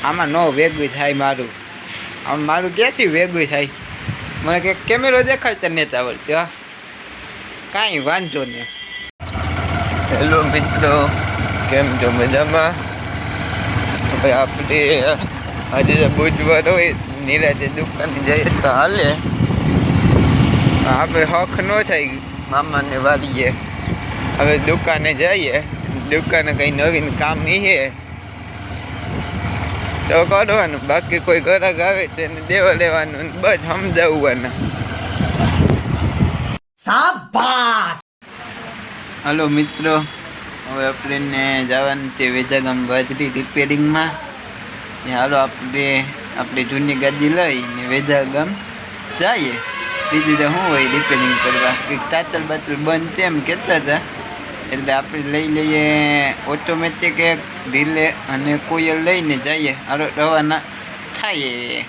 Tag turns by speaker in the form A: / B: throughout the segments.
A: આમાં નો વેગું થાય મારું. આમ મારું ક્યાંથી વેગું થાય? મને કે કેમેરો દેખાડતા નથી આવડતી. હા, કાંઈ વાંધો નહીં. હેલો મિત્રો, કેમ છો? મજામાં? ભાઈ આપણે આજે બુધવાર હોય, નિરાતે દુકાને જઈએ તો હાલે. આપણે હક ન થાય મામાને વાળીએ. હવે દુકાને જઈએ, દુકાને કંઈ નવીન કામ નહીં છે તો કરવાનું, બાકી કોઈ ગ્રાહક આવે તો એને દેવા લેવાનું, બસ સમજાવવાના. શાબાશ. હાલો મિત્રો, હવે આપણે જવાનું તે વેજાગામ બાજરી રિપેરિંગમાં. હાલો આપણે જૂની ગાડી લઈને વેજાગામ જઈએ. બીજું તો શું હોય રિપેરિંગ કરવા, કંઈક તાતલ બાતલ બંધ તેમ કહેતા હતા, એટલે આપણે લઈ લઈએ ઓટોમેટિક એક રિલે અને કોયલ લઈને જઈએ. હાલો રવાના થાય.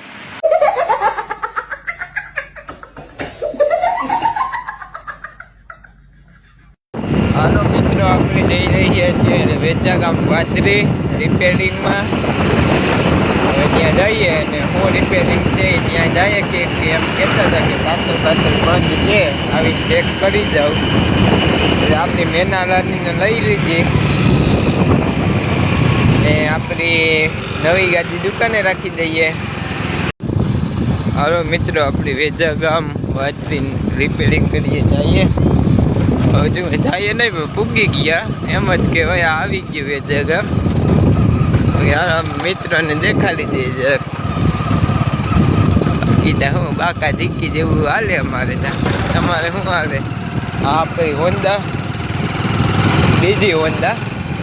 A: હાલો મિત્રો, આપણે જઈ રહીએ છીએ વેચાગામ બાજરી રિપેરિંગમાં. હવે ત્યાં જઈએ અને હું રિપેરિંગ છે ત્યાં જઈએ કે એમ કહેતા હતા કે તાતલ બાતલ બંધ છે, આવી ચેક કરી જાઉં. એટલે આપણી મેનાલાની લઈ લીધી ને આપણી નવી ગાડી દુકાને રાખી દઈએ. હાલો મિત્રો, આપણી વેજાગામ બાજરી રિપેરિંગ કરીએ જઈએ. હજુ જઈએ નહીં, પૂગી ગયા એમ જ કહેવાય. આવી ગયું વેજાગામ. મિત્રોને દેખાડી દઈએ જરાક. કીધા હું બાકા ધીકી જેવું હાલે અમારે ત્યાં. તમારે શું હાલે? આપણી હોન્ડા, બીજી હોન્ડા,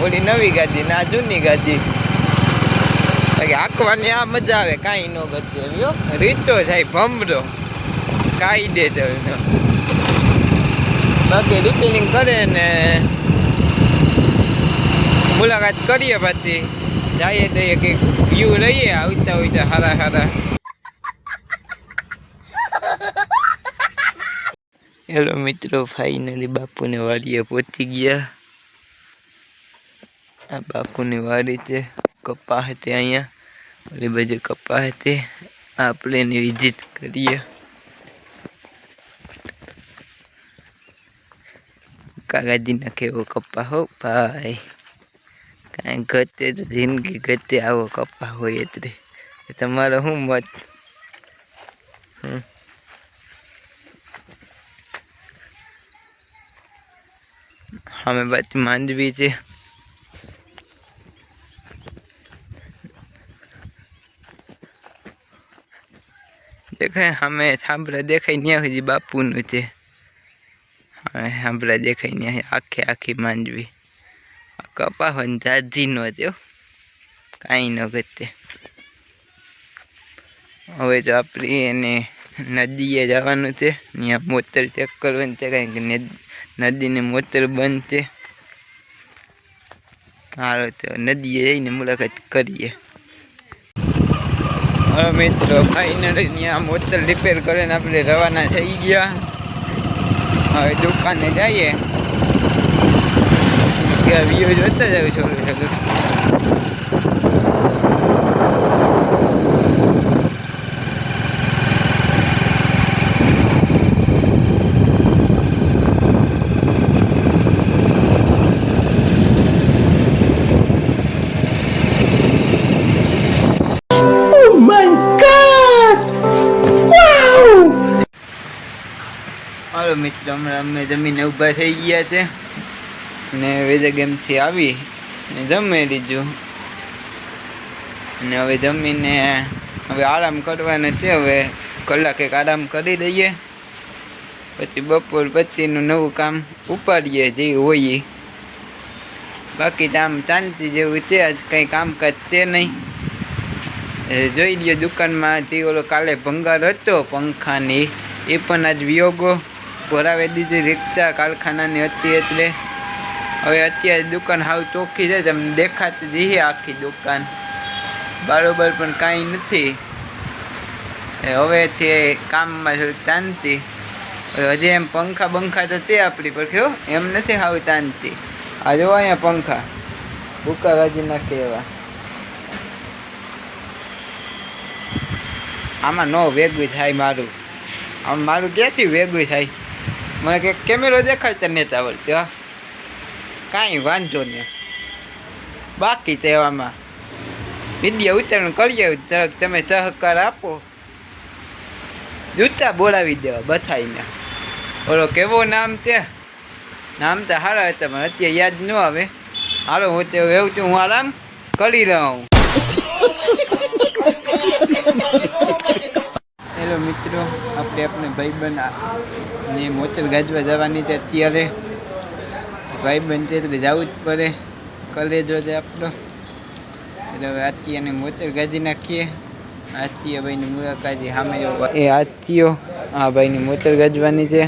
A: ઓલી નવી ગાડી ને આ જૂની ગાડી. આંકવાની આ મજા આવે, કાંઈ ન ગતિ આવ્યો રીતો થાય ભમરો કાયદેસર. બાકી રિપેરિંગ કરે ને મુલાકાત કરીએ, પછી જઈએ તો કંઈક વ્યૂ લઈએ આવતા હોય તો સારા સારા. હેલો મિત્રો, ફાઇનલી બાપુને વાડીએ પહોંચી ગયા. આ બાપુની વાડી છે, કપા હતી અહીંયા, ઓલી બાજુ કપા હતી. આપણે એની વિઝિટ કરીએ. કાકાજીના કેવો કપા હો ભાઈ, કાંઈ ઘટે તો જિંદગી ઘટે આવો કપા હોય એટલે. તમારો શું મત? અમે બાજુ માંડવી છે. દેખાય અમે સાંભળા દેખાય ત્યાં સુધી બાપુનું છે. હવે સાંભળા દેખાય ત્યાં આખે આખી માંડવી. કપા હોય જાજી નો છે, કાંઈ ન ઘટે. હવે તો આપણે એને નદીએ જવાનું છે, ત્યાં મોટર ચેક કરવાનું છે, કારણ કે નદીની મોટર બંધ છે. હાલો તો નદીએ જઈને મુલાકાત કરીએ. હવે મિત્રો, ફાઇનલી ત્યાં મોટર રિપેર કરીને આપણે રવાના થઈ ગયા. હવે દુકાને જઈએ, વ્યૂ જોતા જાવ થોડું થોડું. હાલો મિત્રો, હમણાં અમે જમીને ઊભા થઈ ગયા છે ને વેજાગામથી આવી ને જમી લીધું. અને હવે જમીને હવે આરામ કરવાનો છે. હવે કલાક આરામ કરી દઈએ, પછી બપોર પછીનું નવું કામ ઉપાડીએ જે હોય. બાકી તો આમ શાંતિ જેવું છે, આજ કંઈ કામકાજ છે નહીં. જોઈ લ્યો દુકાનમાં તે ઓલો કાલે ભંગાર હતો પંખાની, એ પણ આજ વિયોગો ભરાવી દીધી. રિક્ષા કારખાનાની હતી એટલે હવે અત્યારે દુકાન હાવ ચોખ્ખી છે, તમને દેખાતી જઈએ આખી દુકાન. બરાબર પણ કાંઈ નથી. હવેથી કામમાં થોડીક શાંતિ. હજી એમ પંખા બંખા તો તે આપણી પર કેવો એમ નથી હાવ શાંતિ. આ જો અહીંયા પંખા ભૂકા ગાજી નાખે એવા. આમાં નો વેગું થાય મારું. આમ મારું ક્યાંથી વેગું થાય? મને કે કેમેરો દેખાડતા નથી આવડતી. હા, કાંઈ વાંધો નહીં. બાકી તેવામાં વિડીયો ઉતારણ કરીએ તમે સહકાર આપો. જૂતા બોલાવી દેવા બથાઈને. ઓલો કેવો નામ તે? નામ તો સારા હતા પણ અત્યારે યાદ ન આવે. હાલો હું તો એવું છું, હું આરામ કરી રહ્યો હું. હેલો મિત્રો, આપણે ભાઈબંધ ને મોચર ગાજવા જવાની છે અત્યારે. ભાઈબંધ છે એટલે જવું જ પડે. કલેજો છે આપણો એટલે હવે આથી અને મોચર ગાજી નાખીએ. આથી ભાઈની મુલાકાત સામે એ આથીઓ આ ભાઈની મોચર ગાજવાની છે.